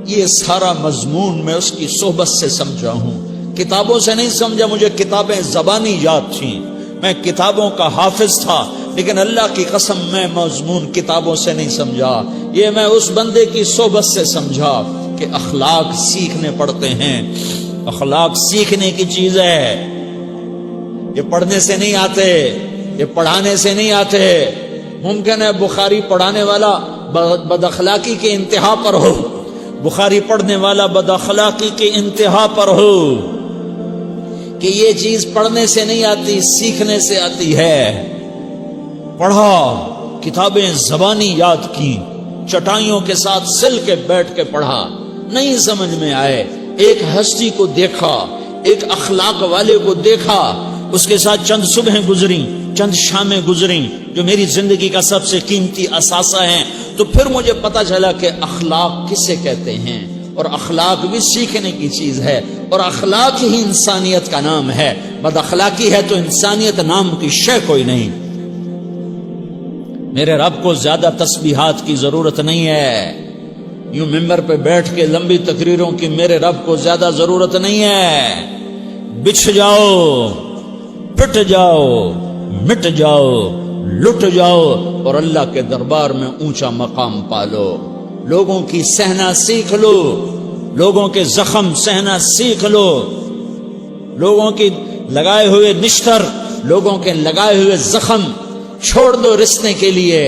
یہ سارا مضمون میں اس کی صحبت سے سمجھا ہوں، کتابوں سے نہیں سمجھا۔ مجھے کتابیں زبانی یاد تھیں، میں کتابوں کا حافظ تھا، لیکن اللہ کی قسم میں مضمون کتابوں سے نہیں سمجھا، یہ میں اس بندے کی صحبت سے سمجھا کہ اخلاق سیکھنے پڑتے ہیں۔ اخلاق سیکھنے کی چیز ہے، یہ پڑھنے سے نہیں آتے، یہ پڑھانے سے نہیں آتے۔ ممکن ہے بخاری پڑھانے والا بد اخلاقی کے انتہا پر ہو، بخاری پڑھنے والا بد اخلاقی کے انتہا پر ہو، کہ یہ چیز پڑھنے سے نہیں آتی، سیکھنے سے آتی ہے۔ پڑھا، کتابیں زبانی یاد کی، چٹائیوں کے ساتھ سل کے بیٹھ کے پڑھا، نہیں سمجھ میں آئے، ایک ہستی کو دیکھا، ایک اخلاق والے کو دیکھا، اس کے ساتھ چند صبحیں گزریں، چند شامیں گزریں جو میری زندگی کا سب سے قیمتی اثاثہ ہیں، تو پھر مجھے پتا چلا کہ اخلاق کسے کہتے ہیں، اور اخلاق بھی سیکھنے کی چیز ہے، اور اخلاق ہی انسانیت کا نام ہے۔ بد اخلاقی ہے تو انسانیت نام کی شے کوئی نہیں۔ میرے رب کو زیادہ تسبیحات کی ضرورت نہیں ہے، یوں ممبر پہ بیٹھ کے لمبی تقریروں کی میرے رب کو زیادہ ضرورت نہیں ہے۔ بچھ جاؤ، پٹ جاؤ، مٹ جاؤ، لٹ جاؤ، اور اللہ کے دربار میں اونچا مقام پالو۔ لوگوں کی سہنا سیکھ لو، لوگوں کے زخم سہنا سیکھ لو، لوگوں کی لگائے ہوئے نشتر، لوگوں کے لگائے ہوئے زخم چھوڑ دو رسنے کے لیے،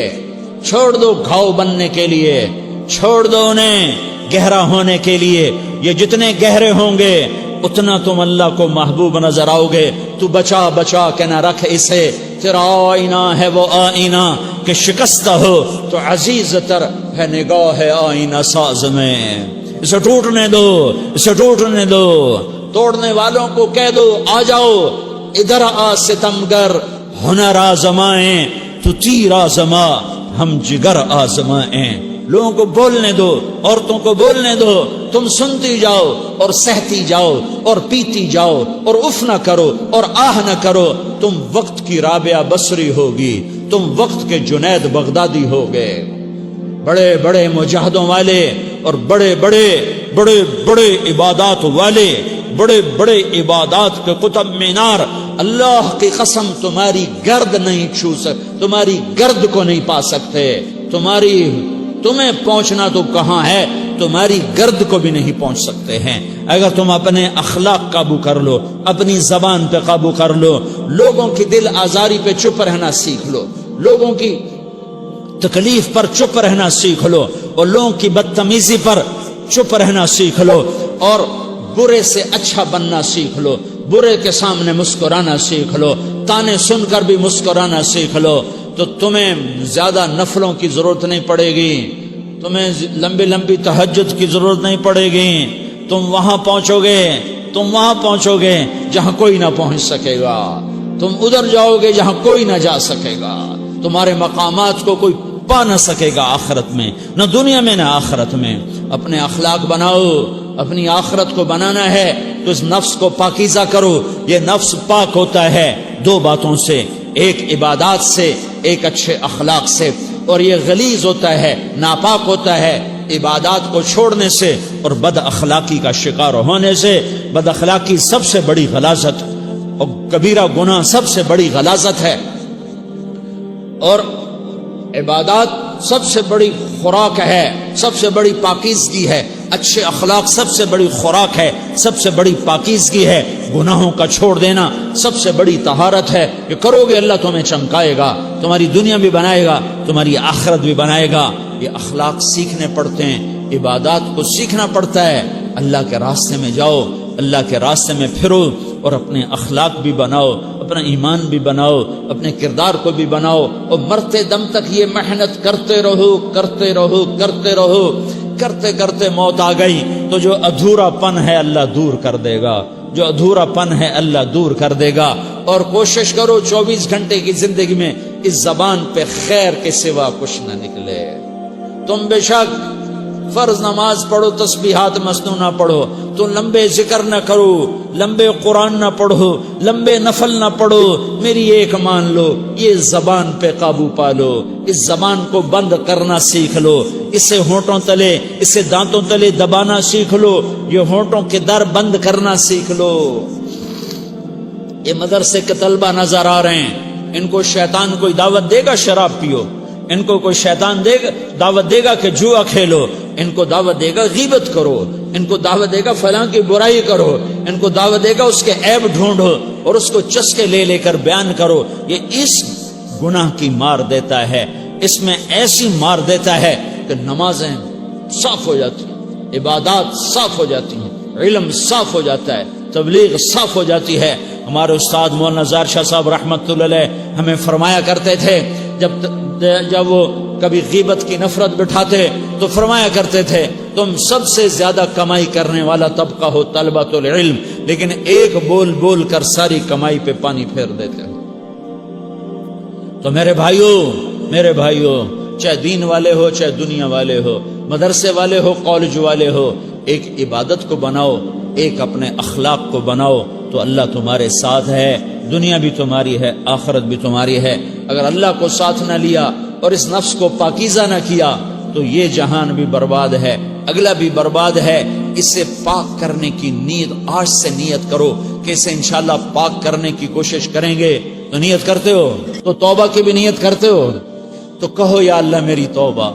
چھوڑ دو گھاؤ بننے کے لیے، چھوڑ دو انہیں گہرا ہونے کے لیے۔ یہ جتنے گہرے ہوں گے اتنا تم اللہ کو محبوب نظر آؤ گے۔ تو بچا بچا کے نہ رکھ اسے، تیرا آئینہ ہے وہ آئینہ کہ شکستہ ہو تو عزیز تر ہے نگاہ آئینہ ساز میں۔ اسے ٹوٹنے دو، اسے ٹوٹنے دو، توڑنے والوں کو کہہ دو آ جاؤ ادھر آ ستمگر، ہنر آزمائیں تو تیر آزما، ہم جگر آزمائیں۔ لوگوں کو بولنے دو، عورتوں کو بولنے دو، تم سنتی جاؤ اور سہتی جاؤ اور پیتی جاؤ اور اف نہ کرو اور آہ نہ کرو۔ تم وقت کی رابعہ بصری ہوگی، تم وقت کے جنید بغدادی ہوگے۔ بڑے بڑے مجاہدوں والے اور بڑے بڑے بڑے بڑے عبادات والے، بڑے بڑے عبادات کے قطب مینار، اللہ کی قسم تمہاری گرد نہیں چھو سکتے، تمہاری گرد کو نہیں پا سکتے۔ تمہیں پہنچنا تو کہاں ہے، تمہاری گرد کو بھی نہیں پہنچ سکتے ہیں۔ اگر تم اپنے اخلاق قابو کر لو، اپنی زبان پہ قابو کر لو، لوگوں کی دل آزاری پہ چپ رہنا سیکھ لو، لوگوں کی تکلیف پر چپ رہنا سیکھ لو، اور لوگوں کی بدتمیزی پر چپ رہنا سیکھ لو، اور برے سے اچھا بننا سیکھ لو، برے کے سامنے مسکرانا سیکھ لو، تانے سن کر بھی مسکرانا سیکھ لو، تو تمہیں زیادہ نفلوں کی ضرورت نہیں پڑے گی، تمہیں لمبی لمبی تہجد کی ضرورت نہیں پڑے گی۔ تم وہاں پہنچو گے جہاں کوئی نہ پہنچ سکے گا، تم ادھر جاؤ گے جہاں کوئی نہ جا سکے گا، تمہارے مقامات کو کوئی پا نہ سکے گا آخرت میں، نہ دنیا میں نہ آخرت میں۔ اپنے اخلاق بناؤ، اپنی آخرت کو بنانا ہے تو اس نفس کو پاکیزہ کرو۔ یہ نفس پاک ہوتا ہے دو باتوں سے، ایک عبادات سے، ایک اچھے اخلاق سے، اور یہ غلیظ ہوتا ہے، ناپاک ہوتا ہے عبادات کو چھوڑنے سے اور بد اخلاقی کا شکار ہونے سے۔ بد اخلاقی سب سے بڑی غلاظت اور کبیرہ گناہ سب سے بڑی غلاظت ہے، اور عبادات سب سے بڑی خوراک ہے، سب سے بڑی پاکیزگی ہے۔ اچھے اخلاق سب سے بڑی خوراک ہے، سب سے بڑی پاکیزگی ہے۔ گناہوں کا چھوڑ دینا سب سے بڑی طہارت ہے۔ یہ کرو گے اللہ تمہیں چمکائے گا، تمہاری دنیا بھی بنائے گا، تمہاری آخرت بھی بنائے گا۔ یہ اخلاق سیکھنے پڑتے ہیں، عبادات کو سیکھنا پڑتا ہے۔ اللہ کے راستے میں جاؤ، اللہ کے راستے میں پھرو، اور اپنے اخلاق بھی بناؤ، اپنا ایمان بھی بناؤ، اپنے کردار کو بھی بناؤ، اور مرتے دم تک یہ محنت کرتے رہو کرتے رہو کرتے رہو۔ کرتے کرتے موت آ گئی تو جو ادھورا پن ہے اللہ دور کر دے گا، جو ادھورا پن ہے اللہ دور کر دے گا۔ اور کوشش کرو 24 گھنٹے کی زندگی میں اس زبان پہ خیر کے سوا کچھ نہ نکلے۔ تم بے شک فرض نماز پڑھو، تسبیحات مسنونہ پڑھو، تو لمبے ذکر نہ کرو، لمبے قرآن نہ پڑھو، لمبے نفل نہ پڑھو، میری ایک مان لو، یہ زبان پہ قابو پالو، اس زبان کو بند کرنا سیکھ لو، اسے ہونٹوں تلے، اسے دانتوں تلے دبانا سیکھ لو، یہ ہونٹوں کے در بند کرنا سیکھ لو۔ یہ مدرسے کے طلبہ نظر آ رہے ہیں، ان کو شیطان کوئی دعوت دے گا شراب پیو، ان کو کوئی شیطان دعوت دے گا کہ جوا کھیلو، ان کو دعوت دے گا غیبت کرو، ان کو دعوت دے گا فلاں کی برائی کرو، ان کو دعوت دے گا اس کے عیب ڈھونڈو اور اس کو چسکے لے لے کر بیان کرو۔ یہ اس گناہ کی مار دیتا ہے، اس میں ایسی مار دیتا ہے کہ نمازیں صاف ہو جاتی ہیں، عبادات صاف ہو جاتی ہیں، علم صاف ہو جاتا ہے، تبلیغ صاف ہو جاتی ہے۔ ہمارے استاد مولانا زار شاہ صاحب رحمت اللہ علیہ ہمیں فرمایا کرتے تھے، جب وہ کبھی غیبت کی نفرت بٹھاتے تو فرمایا کرتے تھے تم سب سے زیادہ کمائی کرنے والا طبقہ ہو طلبۃ العلم، لیکن ایک بول بول کر ساری کمائی پہ پانی پھیر دیتے ہو۔ تو میرے بھائیوں چاہے دین والے ہو چاہے دنیا والے ہو، مدرسے والے ہو کالج والے ہو، ایک عبادت کو بناؤ، ایک اپنے اخلاق کو بناؤ، تو اللہ تمہارے ساتھ ہے، دنیا بھی تمہاری ہے، آخرت بھی تمہاری ہے۔ اگر اللہ کو ساتھ نہ لیا اور اس نفس کو پاکیزہ نہ کیا تو یہ جہان بھی برباد ہے، اگلا بھی برباد ہے۔ اسے پاک کرنے کی نیت آج سے نیت کرو کہ اسے انشاءاللہ پاک کرنے کی کوشش کریں گے۔ تو نیت کرتے ہو تو توبہ کی بھی نیت کرتے ہو، تو کہو یا اللہ میری توبہ،